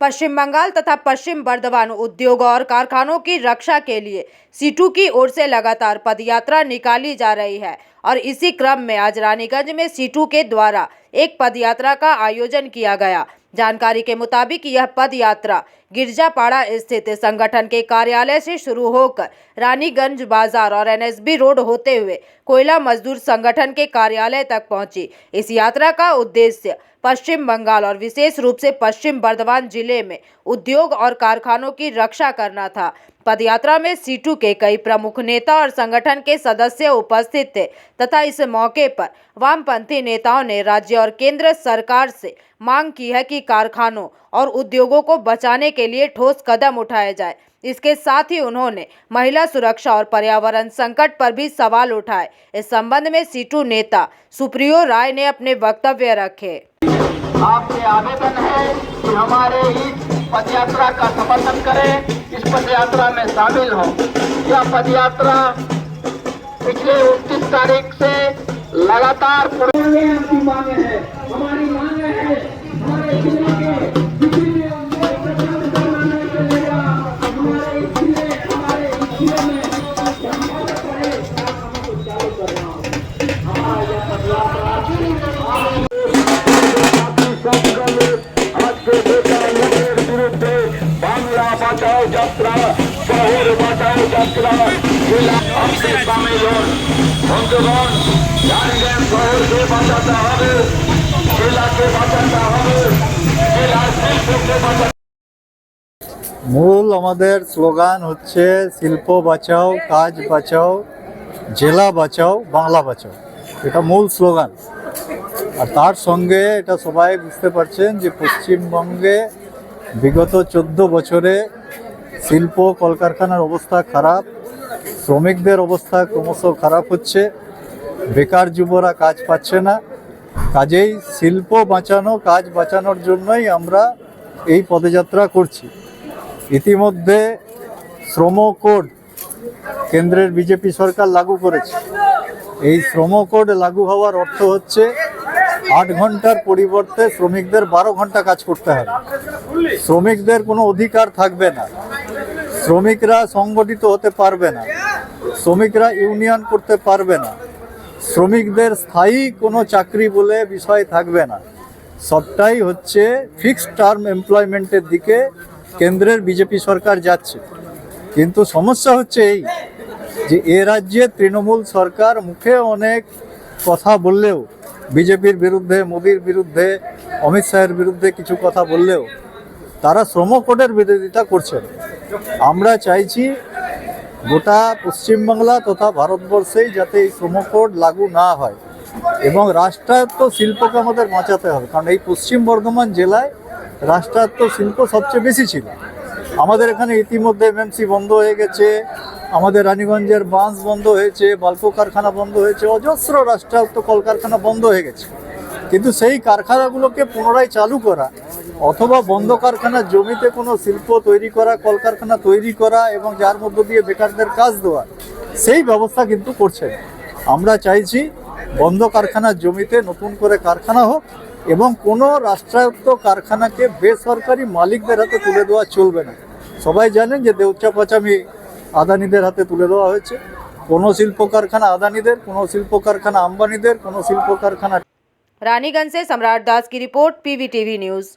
पश्चिम बंगाल तथा पश्चिम बर्धमान उद्योग और कारखानों की रक्षा के लिए सीटू की ओर से लगातार पदयात्रा निकाली जा रही है और इसी क्रम में आज रानीगंज में सीटू के द्वारा एक पदयात्रा का आयोजन किया गया। जानकारी के मुताबिक यह पदयात्रा गिरजापाड़ा स्थित संगठन के कार्यालय से शुरू होकर रानीगंज बाजार और एनएसबी रोड होते हुए कोयला मजदूर संगठन के कार्यालय तक पहुंची। इस यात्रा का उद्देश्य पश्चिम बंगाल और विशेष रूप से पश्चिम बर्धमान जिले में उद्योग और कारखानों की रक्षा करना था। पदयात्रा में सीटू के कई प्रमुख नेता और संगठन के सदस्य उपस्थित थे तथा इस मौके पर वामपंथी नेताओं ने राज्य और केंद्र सरकार से मांग की है कि कारखानों और उद्योगों को बचाने के लिए ठोस कदम उठाए जाए। इसके साथ ही उन्होंने महिला सुरक्षा और पर्यावरण संकट पर भी सवाल उठाए। इस संबंध में सीटू नेता सुप्रियो राय ने अपने वक्तव्य रखे। आपसे आवेदन है कि हमारे इस पदयात्रा का समर्थन करें, इस पदयात्रा में शामिल हों। यह पदयात्रा पिछले 29 तारीख से लगातार आपकी मांग है, हमारी मांग है हमारे जिले के बांग्ला बचाओ यात्रा, शहर बचाओ यात्रा आपसे शामिल हो। बंधुगण, रानीगंज शहर के बचाता হবে, জেলাকে বাঁচাতে হবে, জেলার শিল্পকে বাঁচাতে। মূল আমাদের স্লোগান হচ্ছে শিল্প বাঁচাও, কাজ বাঁচাও, জেলা বাঁচাও, বাংলা বাঁচাও। এটা মূল স্লোগান। আর তার সঙ্গে এটা সবাই বুঝতে পারছেন যে পশ্চিমবঙ্গে বিগত 14 বছরে শিল্প কলকারখানার অবস্থা খারাপ, শ্রমিকদের অবস্থা ক্রমশ খারাপ হচ্ছে, বেকার যুবরা কাজ পাচ্ছে না। কাজেই শিল্প বাঁচানো, কাজ বাঁচানোর জন্যই আমরা এই পদযাত্রা করছি। ইতিমধ্যে শ্রম কোড কেন্দ্রের বিজেপি সরকার লাগু করেছে। এই শ্রম কোড লাগু হওয়ার অর্থ হচ্ছে 8 ঘন্টার পরিবর্তে শ্রমিকদের 12 ঘন্টা কাজ করতে হবে। শ্রমিকদের কোনো অধিকার থাকবে না, শ্রমিকরা সংগঠিত হতে পারবে না, শ্রমিকরা ইউনিয়ন করতে পারবে না, শ্রমিকদের স্থায়ী কোনো চাকরি বলে বিষয় থাকবে না। সবটাই হচ্ছে ফিক্সড টার্ম এমপ্লয়মেন্টের দিকে কেন্দ্রের বিজেপি সরকার যাচ্ছে। কিন্তু সমস্যা হচ্ছে এই যে এ রাজ্যে তৃণমূল সরকার মুখে অনেক কথা বললেও, বিজেপির বিরুদ্ধে, মোদির বিরুদ্ধে, অমিত শাহের বিরুদ্ধে কিছু কথা বললেও তারা শ্রম কোডের বিরোধিতা করছেন। আমরা চাইছি গোটা পশ্চিমবাংলা তথা ভারতবর্ষেই যাতে এই শ্রম কোড লাগু না হয় এবং রাষ্ট্রায়ত্ত শিল্পকে আমাদের বাঁচাতে হবে। কারণ এই পশ্চিম বর্ধমান জেলায় রাষ্ট্রায়ত্ত শিল্প সবচেয়ে বেশি ছিল। আমাদের এখানে ইতিমধ্যে এমএমসি বন্ধ হয়ে গেছে, আমাদের রানীগঞ্জের বাঁশ বন্ধ হয়েছে, বাল্কো কারখানা বন্ধ হয়েছে, অজস্র রাষ্ট্রায়ত্ত কলকারখানা বন্ধ হয়ে গেছে। কিন্তু সেই কারখানাগুলোকে পুনরায় চালু করা অথবা বন্ধ কারখানার জমিতে কোনো শিল্প তৈরি করা, কলকারখানা তৈরি করা এবং যার মধ্য দিয়ে বেকারদের কাজ দেওয়া, সেই ব্যবস্থা কিন্তু করছে না। আমরা চাইছি বন্ধ কারখানার জমিতে নতুন করে কারখানা হোক এবং কোনো রাষ্ট্রায়ত্ত কারখানাকে বেসরকারি মালিকদের হাতে তুলে দেওয়া চলবে না। সবাই জানেন যে দেউচা পাচামি আদানিদের হাতে তুলে দেওয়া হয়েছে। কোনো শিল্প কারখানা আদানিদের, কোনো শিল্প কারখানা আম্বানিদের, কোনো শিল্প কারখানা। रानीगंज से सम्राट दास की रिपोर्ट, पीवीटीवी न्यूज़।